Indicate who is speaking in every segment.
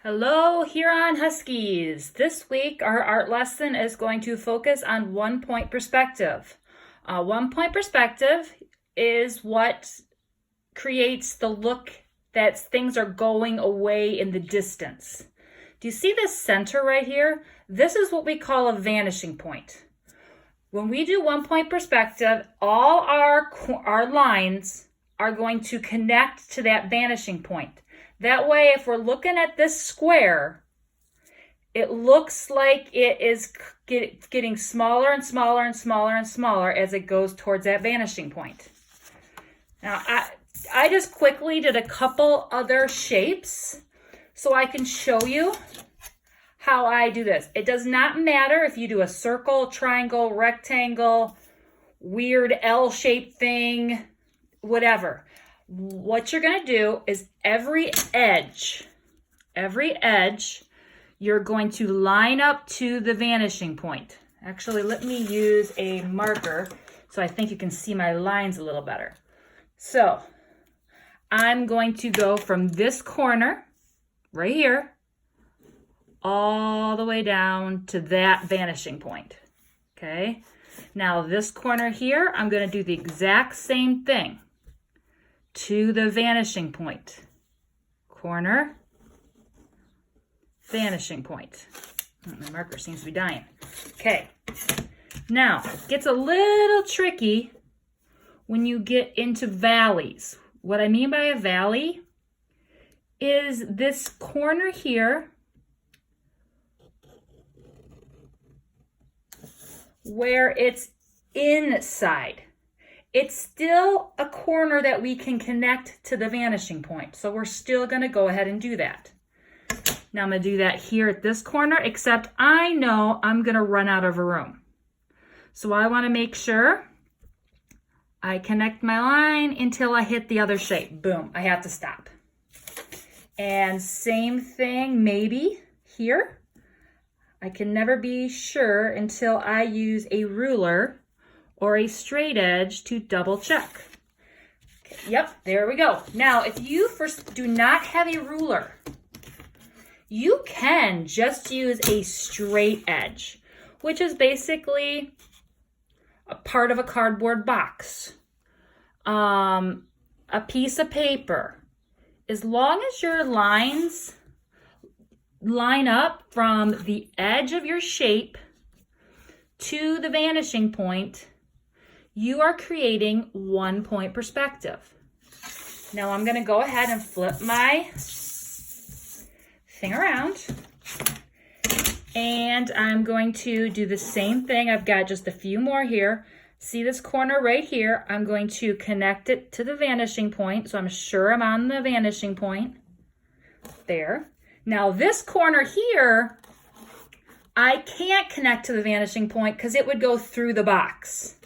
Speaker 1: Hello, Huron Huskies. This week, our art lesson is going to focus on one-point perspective. One-point perspective is what creates the look that things are going away in the distance. Do you see this center right here? This is what we call a vanishing point. When we do one-point perspective, all our lines are going to connect to that vanishing point. That way, if we're looking at this square, it looks like it is getting smaller and smaller and smaller and smaller as it goes towards that vanishing point. Now, I just quickly did a couple other shapes so I can show you how I do this. It does not matter if you do a circle, triangle, rectangle, weird L-shaped thing, whatever. What you're going to do is every edge, you're going to line up to the vanishing point. Actually, let me use a marker so I think you can see my lines a little better. So I'm going to go from this corner right here all the way down to that vanishing point. Okay. Now this corner here, I'm going to do the exact same thing to the vanishing point. Corner, vanishing point. My marker seems to be dying. Okay. Now, it gets a little tricky when you get into valleys. What I mean by a valley is this corner here where it's inside. It's still a corner that we can connect to the vanishing point. So we're still going to go ahead and do that. Now I'm going to do that here at this corner, except I know I'm going to run out of room. So I want to make sure I connect my line until I hit the other shape. Boom, I have to stop. And same thing maybe here. I can never be sure until I use a ruler or a straight edge to double check. Okay, yep, there we go. Now, if you first do not have a ruler, you can just use a straight edge, which is basically a part of a cardboard box, a piece of paper. As long as your lines line up from the edge of your shape to the vanishing point, you are creating one-point perspective. Now I'm going to go ahead and flip my thing around. And I'm going to do the same thing. I've got just a few more here. See this corner right here? I'm going to connect it to the vanishing point. So I'm sure I'm on the vanishing point. There. Now this corner here, I can't connect to the vanishing point because it would go through the box.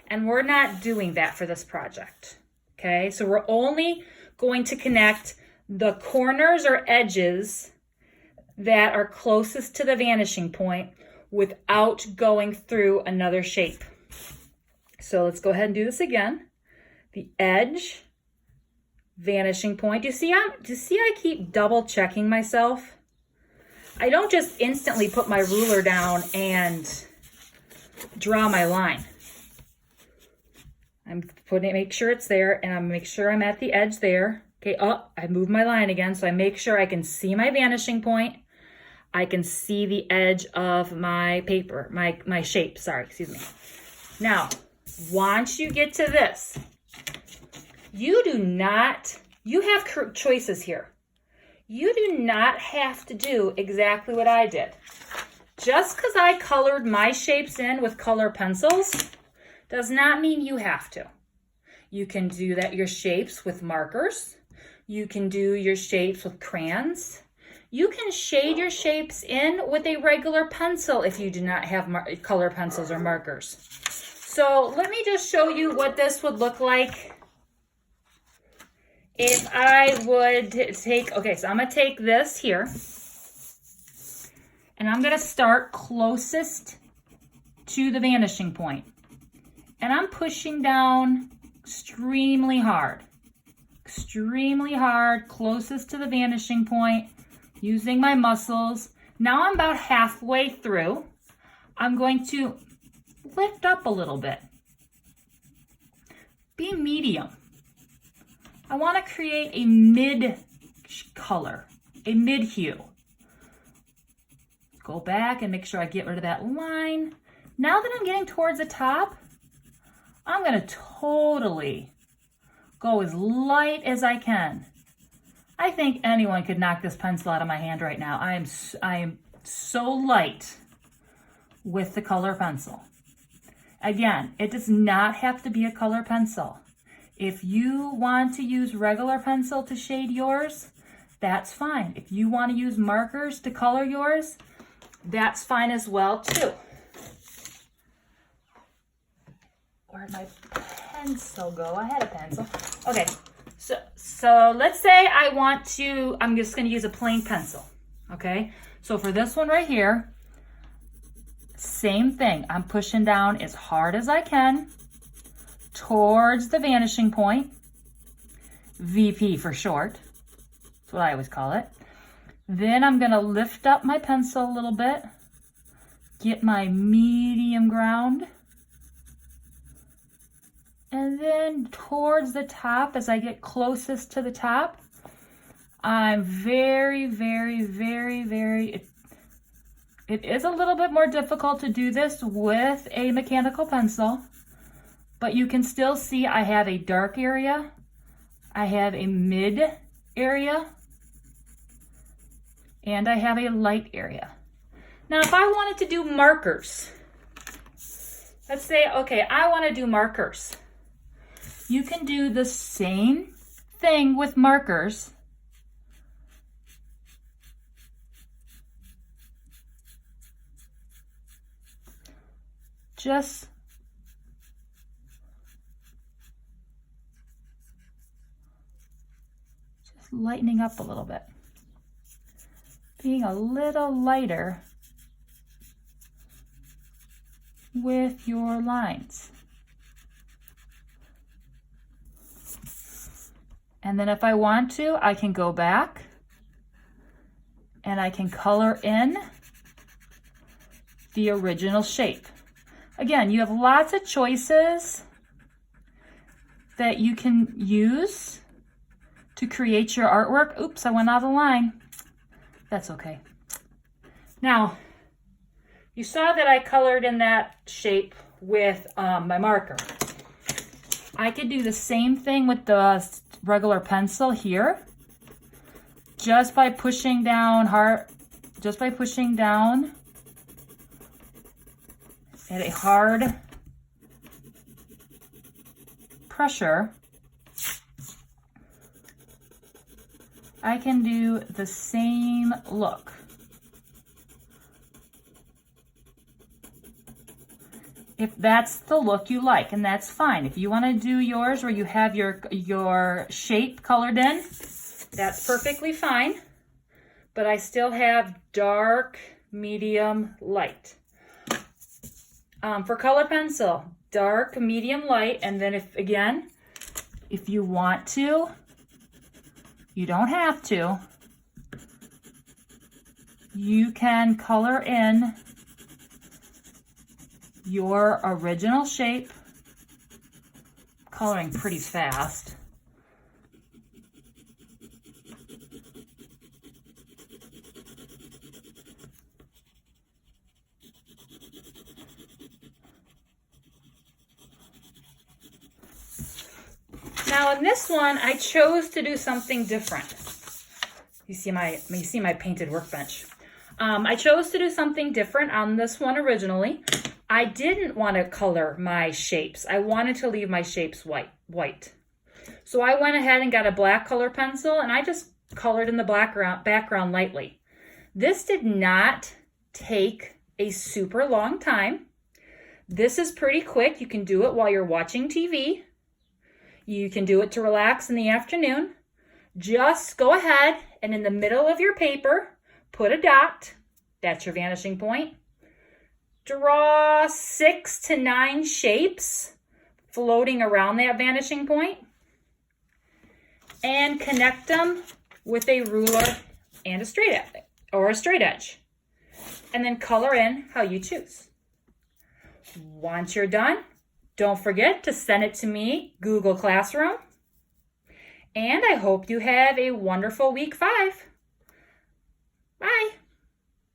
Speaker 1: And we're not doing that for this project, okay? So we're only going to connect the corners or edges that are closest to the vanishing point without going through another shape. So let's go ahead and do this again. The edge, vanishing point. Do you see I keep double checking myself? I don't just instantly put my ruler down and draw my line. I'm make sure it's there, and I'm make sure I'm at the edge there. Okay, I move my line again, so I make sure I can see my vanishing point. I can see the edge of my paper, my shape, sorry, excuse me. Now, once you get to this, you have choices here. You do not have to do exactly what I did. Just because I colored my shapes in with color pencils does not mean you have to. You can do your shapes with markers. You can do your shapes with crayons. You can shade your shapes in with a regular pencil if you do not have color pencils or markers. So let me just show you what this would look like if I would take, okay, so I'm going to take this here and I'm going to start closest to the vanishing point. And I'm pushing down extremely hard, closest to the vanishing point, using my muscles. Now I'm about halfway through. I'm going to lift up a little bit. Be medium. I want to create a mid color, a mid hue. Go back and make sure I get rid of that line. Now that I'm getting towards the top, I'm going to totally go as light as I can. I think anyone could knock this pencil out of my hand right now. I am so light with the color pencil. Again, it does not have to be a color pencil. If you want to use regular pencil to shade yours, that's fine. If you want to use markers to color yours, that's fine as well too. Where'd my pencil go? I had a pencil. Okay, so let's say I'm just going to use a plain pencil. Okay, so for this one right here, same thing. I'm pushing down as hard as I can towards the vanishing point. VP for short. That's what I always call it. Then I'm going to lift up my pencil a little bit, get my medium ground, and then towards the top, as I get closest to the top, I'm very, very, very, very, it is a little bit more difficult to do this with a mechanical pencil, but you can still see I have a dark area, I have a mid area, and I have a light area. Now, if I wanted to do markers, let's say, okay, I want to do markers. You can do the same thing with markers. Just lightening up a little bit. Being a little lighter with your lines. And then if I want to, I can go back and I can color in the original shape. Again, you have lots of choices that you can use to create your artwork. Oops, I went out of the line. That's okay. Now, you saw that I colored in that shape with my marker. I could do the same thing with the regular pencil here. Just by pushing down hard, just by pushing down at a hard pressure, I can do the same look. If that's the look you like, and that's fine. If you want to do yours where you have your shape colored in, that's perfectly fine. But I still have dark, medium, light. For color pencil, dark, medium, light, and then if you want to, you don't have to, you can color in your original shape, coloring pretty fast. Now in this one, I chose to do something different. You see my painted workbench. I chose to do something different on this one originally. I didn't want to color my shapes. I wanted to leave my shapes white. So I went ahead and got a black color pencil and I just colored in the background lightly. This did not take a super long time. This is pretty quick. You can do it while you're watching TV. You can do it to relax in the afternoon. Just go ahead and in the middle of your paper, put a dot. That's your vanishing point. Draw 6 to 9 shapes floating around that vanishing point and connect them with a ruler and a straight edge, or a straight edge. And then color in how you choose. Once you're done, don't forget to send it to me, Google Classroom. And I hope you have a wonderful week 5.